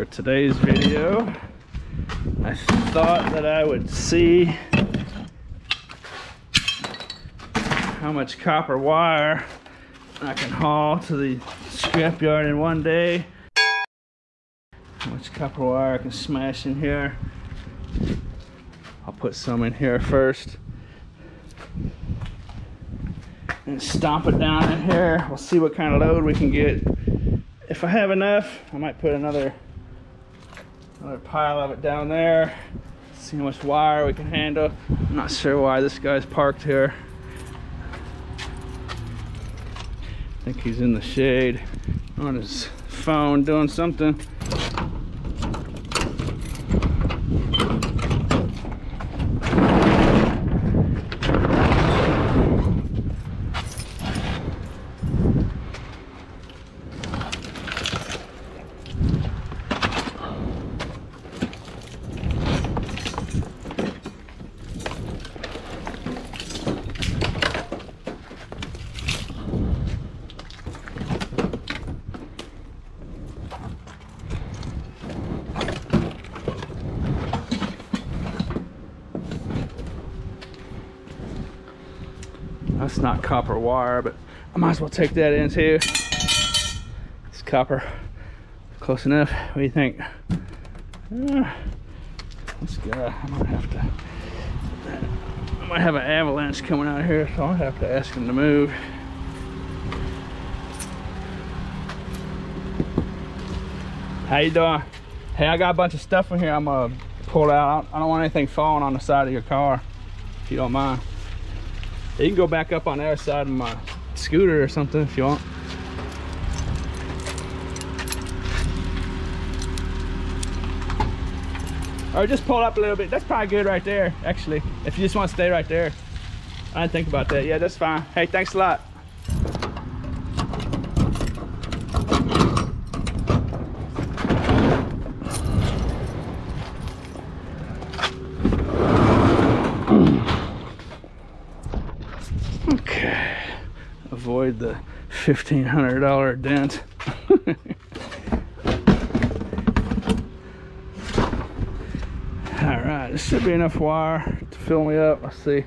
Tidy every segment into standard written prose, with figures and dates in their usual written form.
for today's video. I thought that I would see how much copper wire I can haul to the scrapyard in one day. How much copper wire I can smash in here. I'll put some in here first and stomp it down in here. We'll see what kind of load we can get. If I have enough, I might put another pile of it down there. See how much wire we can handle. I'm not sure why this guy's parked here. I think he's in the shade on his phone doing something. That's not copper wire, but I might as well take that in too. It's copper. Close enough. What do you think? This guy, I might have an avalanche coming out here, so I'll have to ask him to move. How you doing? Hey, I got a bunch of stuff in here I'm gonna pull out. I don't want anything falling on the side of your car, if you don't mind. You can go back up on the other side of my scooter or something if you want. Or just pull up a little bit. That's probably good right there, actually. If you just want to stay right there. I didn't think about that. Yeah, that's fine. Hey, thanks a lot. Okay, avoid the $1,500 dent. All right, this should be enough wire to fill me up. Let's see.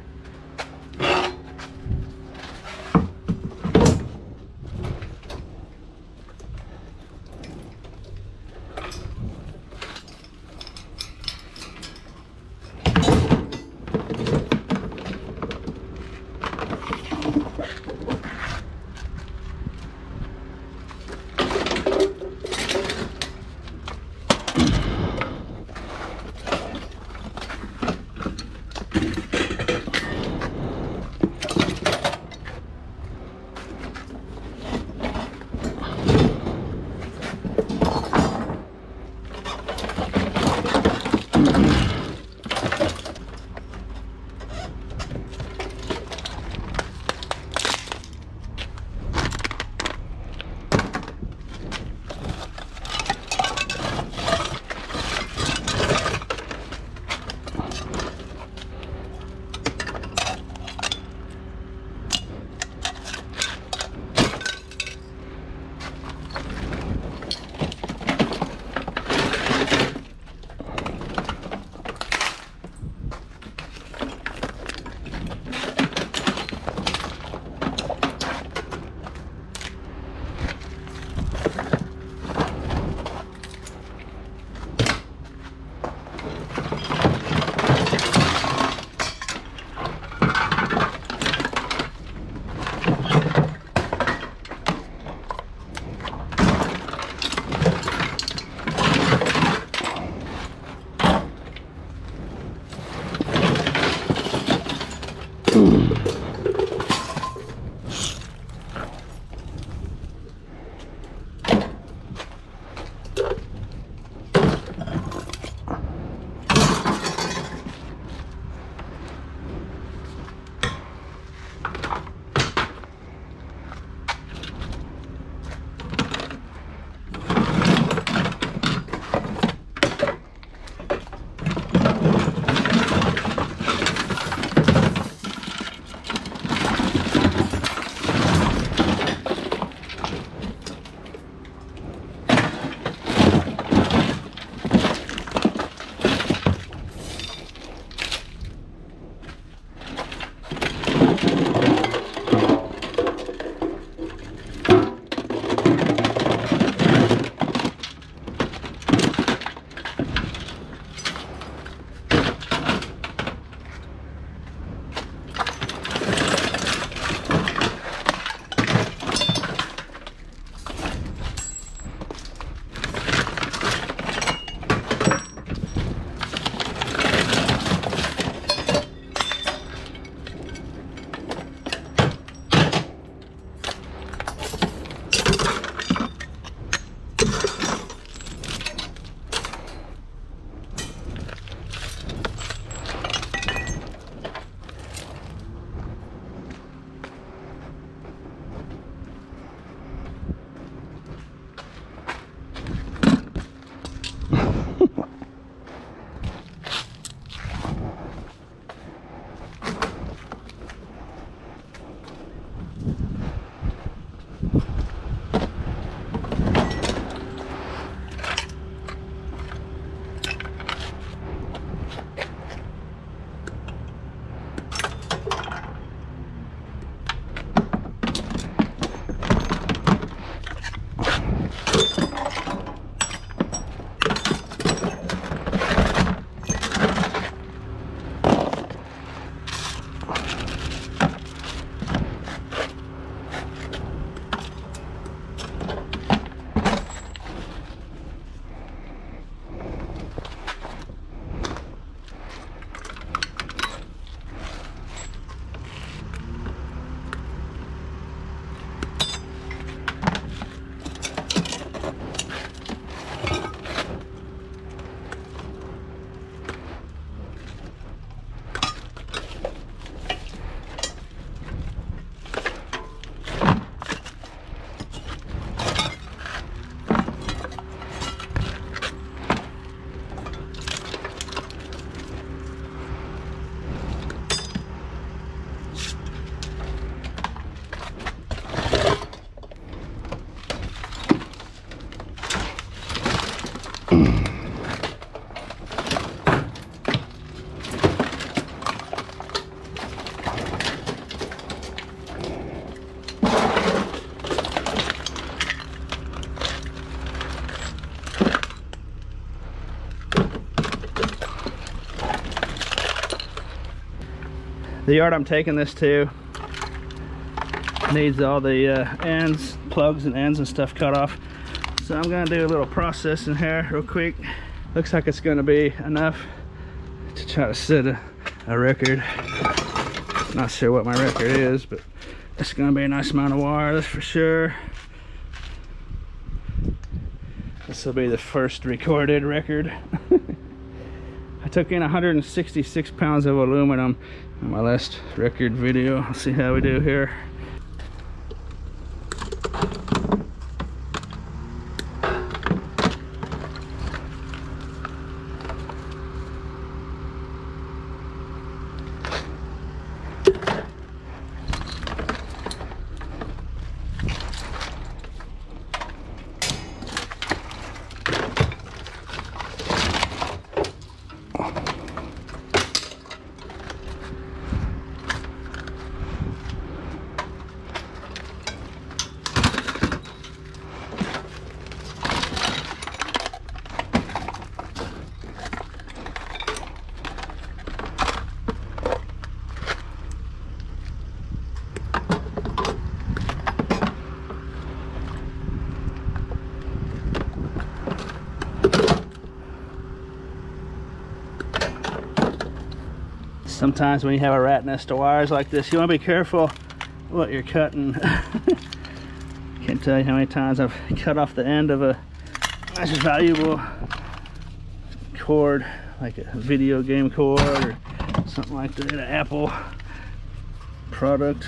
The yard I'm taking this to needs all the ends, plugs and ends and stuff cut off. So I'm gonna do a little process in here real quick. Looks like it's gonna be enough to try to set a record. Not sure what my record is, but it's gonna be a nice amount of wire, that's for sure. This will be the first recorded record. I took in 166 pounds of aluminum in my last record video. Let's see how we do here. Sometimes when you have a rat nest of wires like this, you want to be careful what you're cutting. Can't tell you how many times I've cut off the end of a nice valuable cord, like a video game cord or something like that, an Apple product.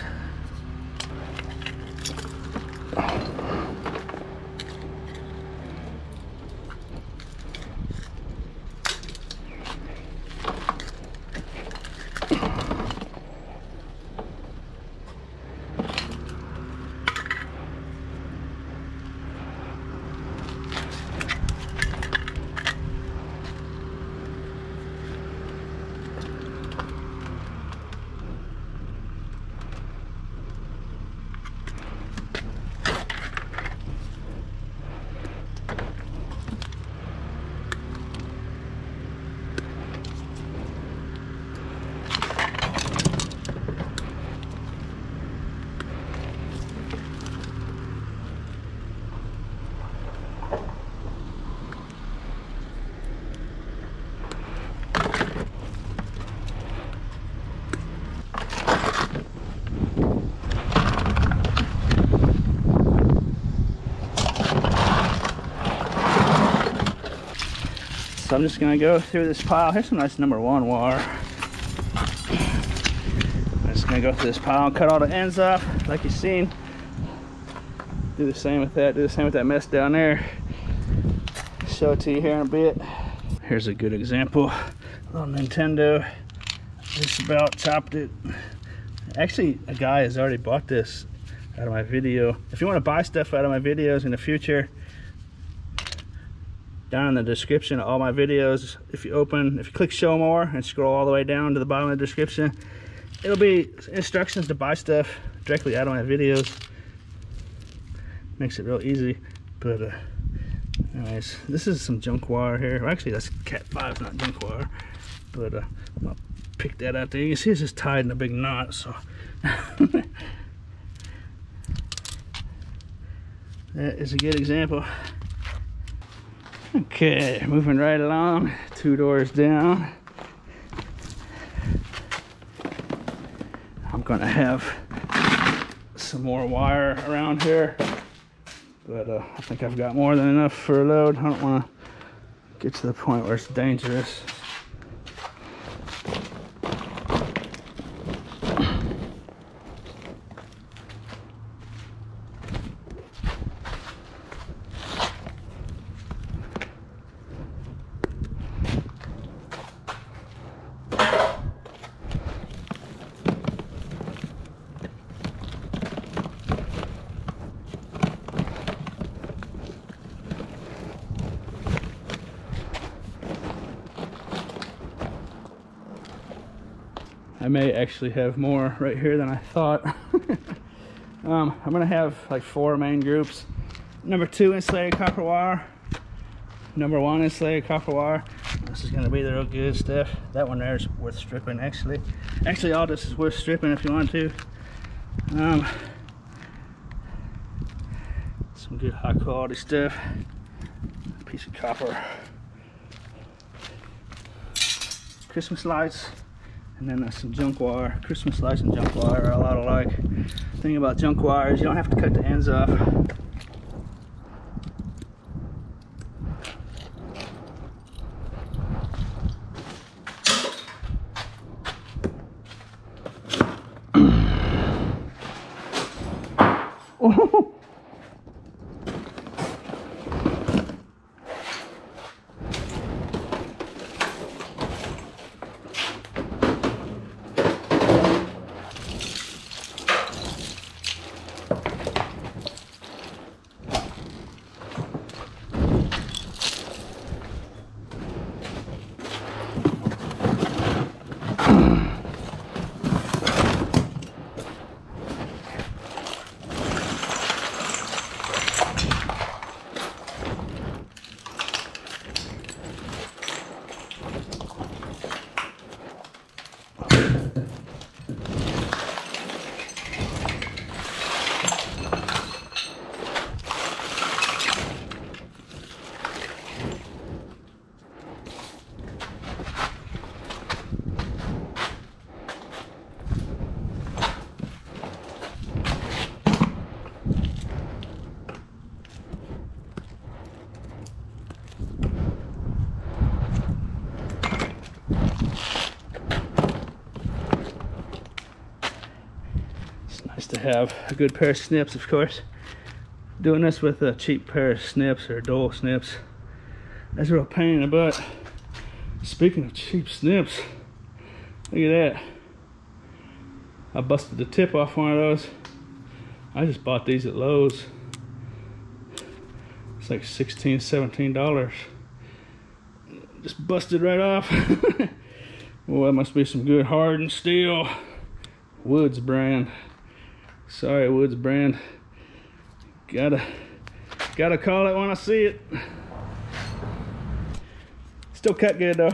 So I'm just gonna go through this pile. Here's some nice #1 wire. I'm just gonna go through this pile and cut all the ends off, like you've seen. Do the same with that. Do the same with that mess down there. Show it to you here in a bit. Here's a good example. Little Nintendo. Just about chopped it. Actually, a guy has already bought this out of my video. If you want to buy stuff out of my videos in the future, down in the description of all my videos, if you click show more and scroll all the way down to the bottom of the description, it'll be instructions to buy stuff directly out of my videos. Makes it real easy. But anyways, this is some junk wire here. Well, actually that's Cat 5, not junk wire, but I'll pick that out there. You can see it's just tied in a big knot, so that is a good example. Okay, moving right along, 2 doors down. I'm gonna have some more wire around here, but I think I've got more than enough for a load. I don't want to get to the point where it's dangerous. I may actually have more right here than I thought. I'm gonna have like 4 main groups. Number 2 insulated copper wire. Number 1 insulated copper wire. This is gonna be the real good stuff. That one there is worth stripping actually. Actually all this is worth stripping if you want to. Some good high quality stuff. Piece of copper. Christmas lights. And then some junk wire. Christmas lights and junk wire are a lot alike. The thing about junk wire is you don't have to cut the ends off. Nice to have a good pair of snips, of course. Doing this with a cheap pair of snips or dull snips, that's a real pain in the butt. Speaking of cheap snips, look at that. I busted the tip off one of those. I just bought these at Lowe's. It's like $16, $17. Just busted right off. Well, that must be some good hardened steel. Woods brand. Sorry, Woods brand. Gotta call it when I see it. Still cut good though.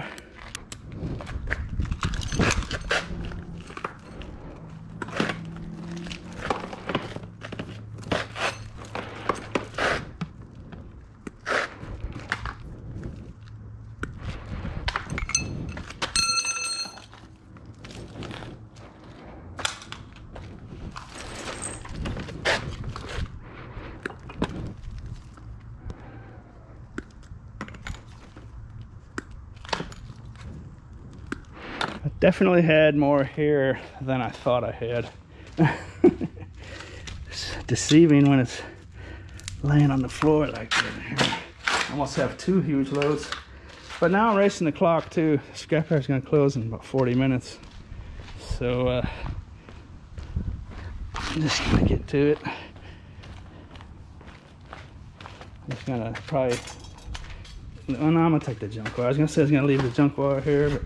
Definitely had more here than I thought I had. It's deceiving when it's laying on the floor like that. I almost have 2 huge loads. But now I'm racing the clock too. The scrapyard is going to close in about 40 minutes. So I'm just going to get to it. I'm just going to probably... Oh, no, I'm going to take the junk wire. I was going to say I was going to leave the junk wire here, but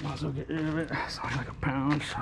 might as well get rid of it. It's only like a pound, so.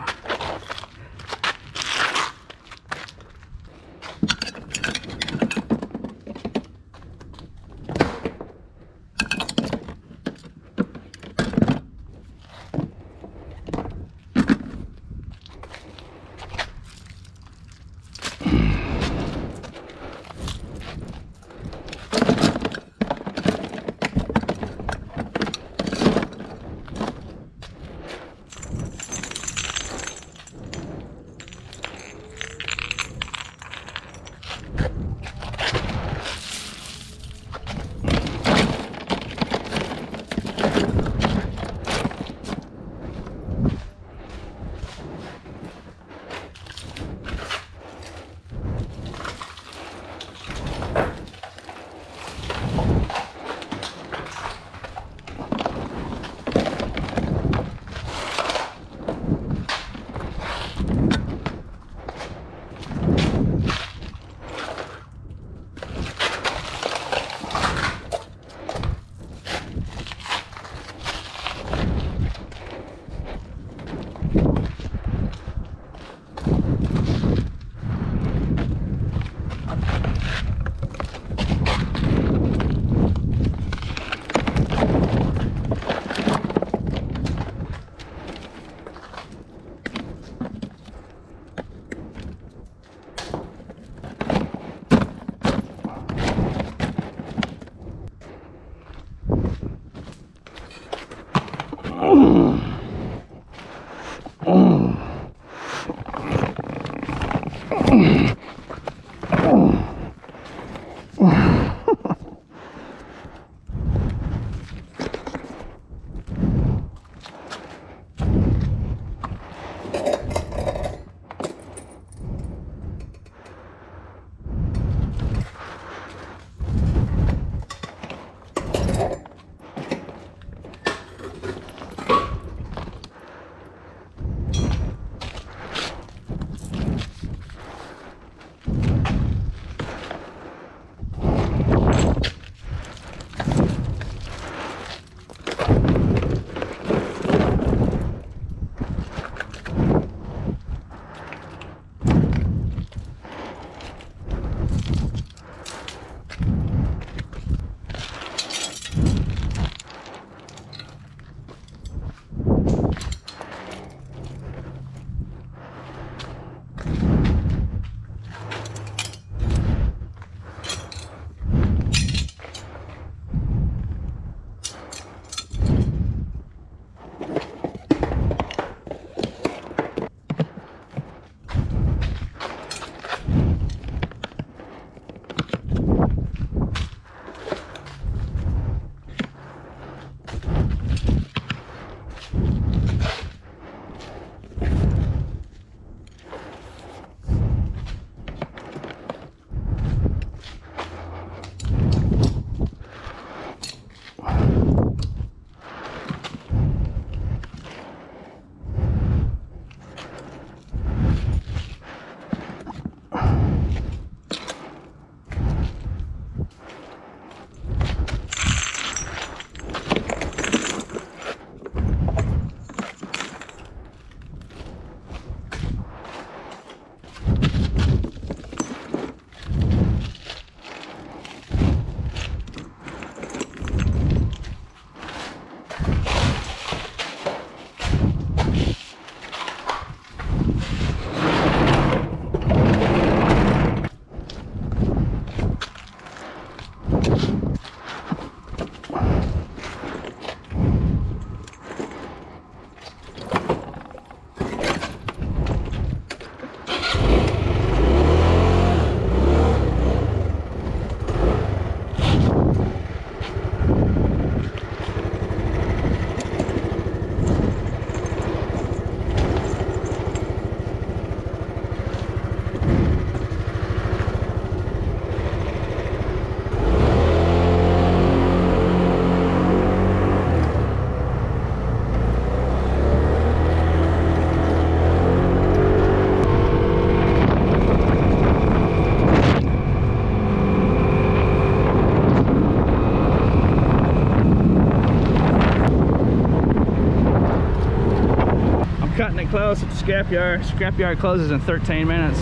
Cutting it close at the scrapyard. Scrapyard closes in 13 minutes.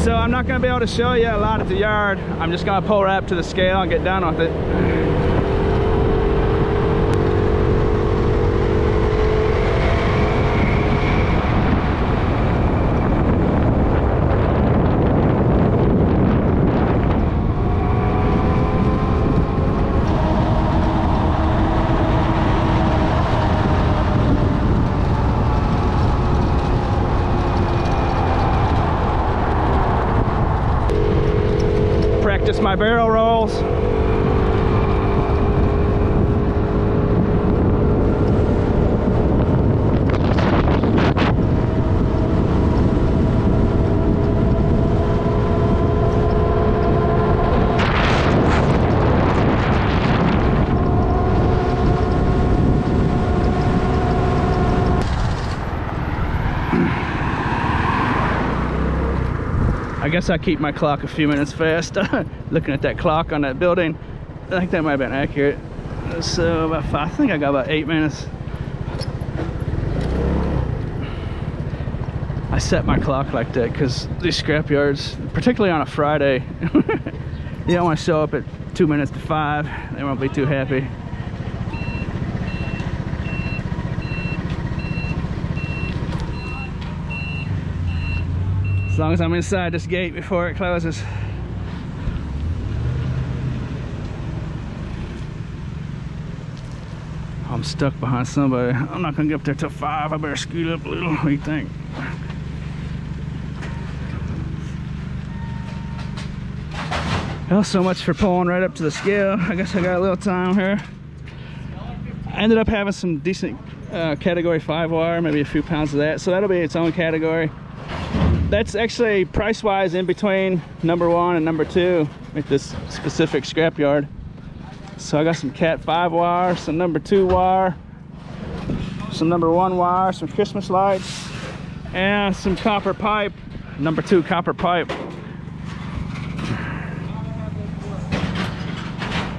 So I'm not going to be able to show you a lot at the yard. I'm just going to pull right up to the scale and get done with it. Practice my barrel rolls. I guess I keep my clock a few minutes fast. Looking at that clock on that building, I think that might have been accurate. So about 5, I think I got about 8 minutes. I set my clock like that because these scrap yards, particularly on a Friday, you don't want to show up at 2 minutes to 5. They won't be too happy. As long as I'm inside this gate before it closes. I'm stuck behind somebody. I'm not gonna get up there till 5. I better scoot up a little. What do you think? Well, so much for pulling right up to the scale. I guess I got a little time here. I ended up having some decent category 5 wire, maybe a few pounds of that. So that'll be its own category. That's actually price-wise in between number 1 and number 2 at this specific scrapyard. So I got some Cat 5 wire, some number 2 wire, some number 1 wire, some Christmas lights, and some copper pipe, number 2 copper pipe.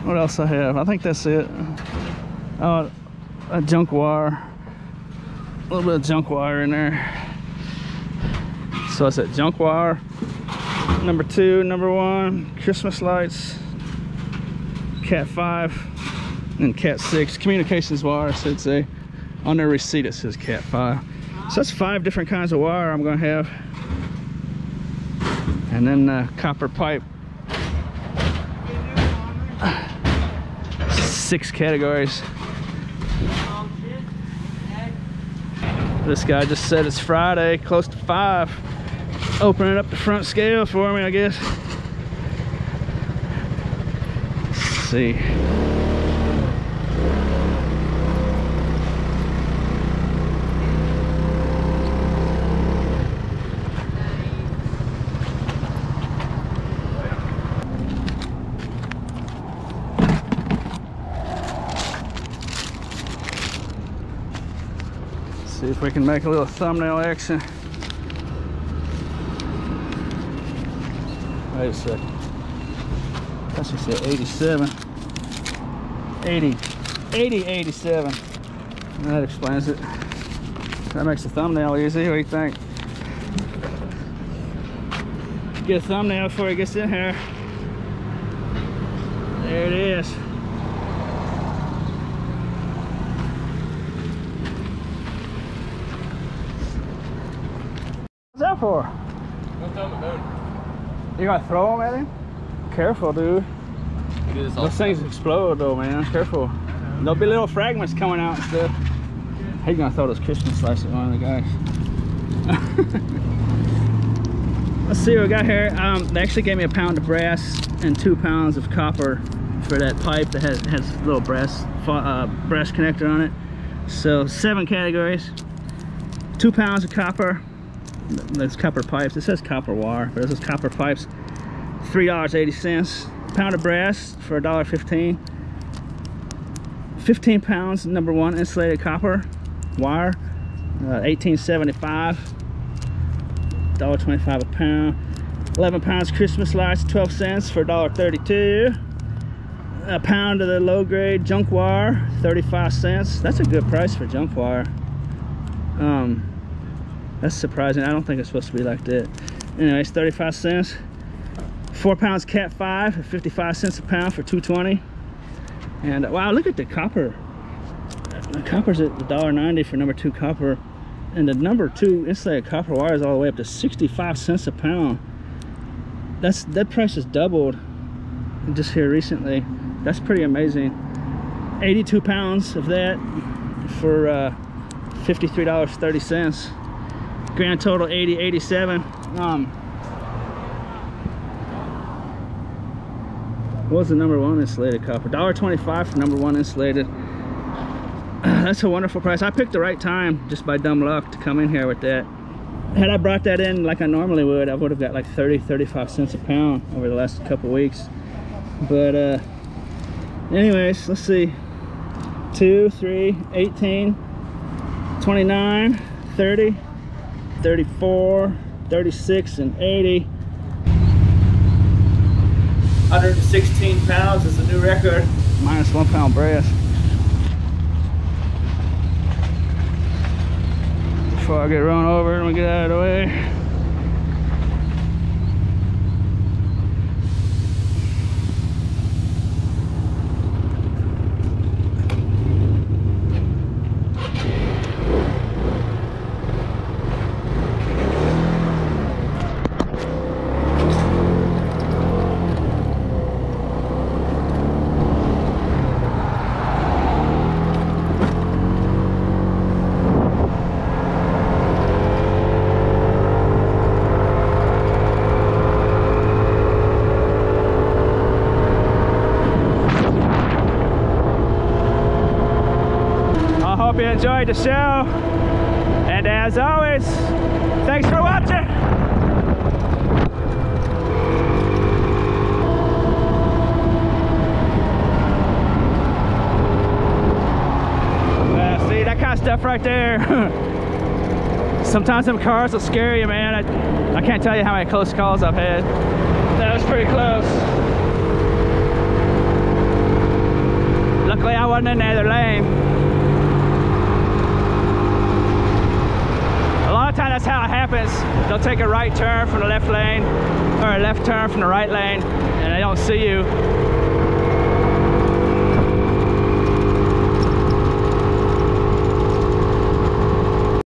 What else I have? I think that's it. Oh, a junk wire, a little bit of junk wire in there. So I said junk wire, number 2, number 1, Christmas lights, Cat 5, and Cat 6, communications wire, I should say. On their receipt it says Cat 5. So that's 5 different kinds of wire I'm gonna have. And then copper pipe. 6 categories. This guy just said it's Friday, close to 5. Opening up the front scale for me, I guess. Let's see. See if we can make a little thumbnail action. Wait a second. I thought she said 87. 80, 87. That explains it. That makes the thumbnail easy. What do you think? Get a thumbnail before it gets in here. There it is. What's that for? What's on the moon? You gonna throw them at him? careful, dude. Those things explode though, man. Careful. There'll be little fragments coming out and stuff. He's gonna throw those Christmas lights at one of the guys. Let's see what we got here. They actually gave me a pound of brass and 2 pounds of copper for that pipe that has a little brass connector on it. So 7 categories. 2 pounds of copper. That's copper pipes. It says copper wire, but this is copper pipes. $3.80. Pound of brass for $1.15. 15 pounds number 1 insulated copper wire, $18.75. $1.25 a pound. 11 pounds Christmas lights, 12 cents for $1.32. A pound of the low grade junk wire, 35 cents. That's a good price for junk wire. That's surprising. I don't think it's supposed to be like that. Anyways, 35 cents. 4 pounds Cat 5 at 55 cents a pound for $2.20. And wow, look at the copper. The copper's at $1.90 for number 2 copper. And the number 2 insulated copper wire is all the way up to 65 cents a pound. That price has doubled just here recently. That's pretty amazing. 82 pounds of that for $53.30. Grand total $80.87. What was the number 1 insulated copper? $1.25 for number 1 insulated. That's a wonderful price. I picked the right time just by dumb luck to come in here with that. Had I brought that in like I normally would, I would have got like 35 cents a pound over the last couple weeks. But anyways, let's see. 2, 3, 18, 29, 30, 34, 36, and 80. 116 pounds is the new record. Minus 1 pound brass. Before I get run over and we get out of the way. Hope you enjoyed the show, and as always, thanks for watching. See that kind of stuff right there. Sometimes them cars will scare you, man. I can't tell you how many close calls I've had. That was pretty close. Luckily I wasn't in the other lane. A lot of times that's how it happens. They'll take a right turn from the left lane or a left turn from the right lane and they don't see you.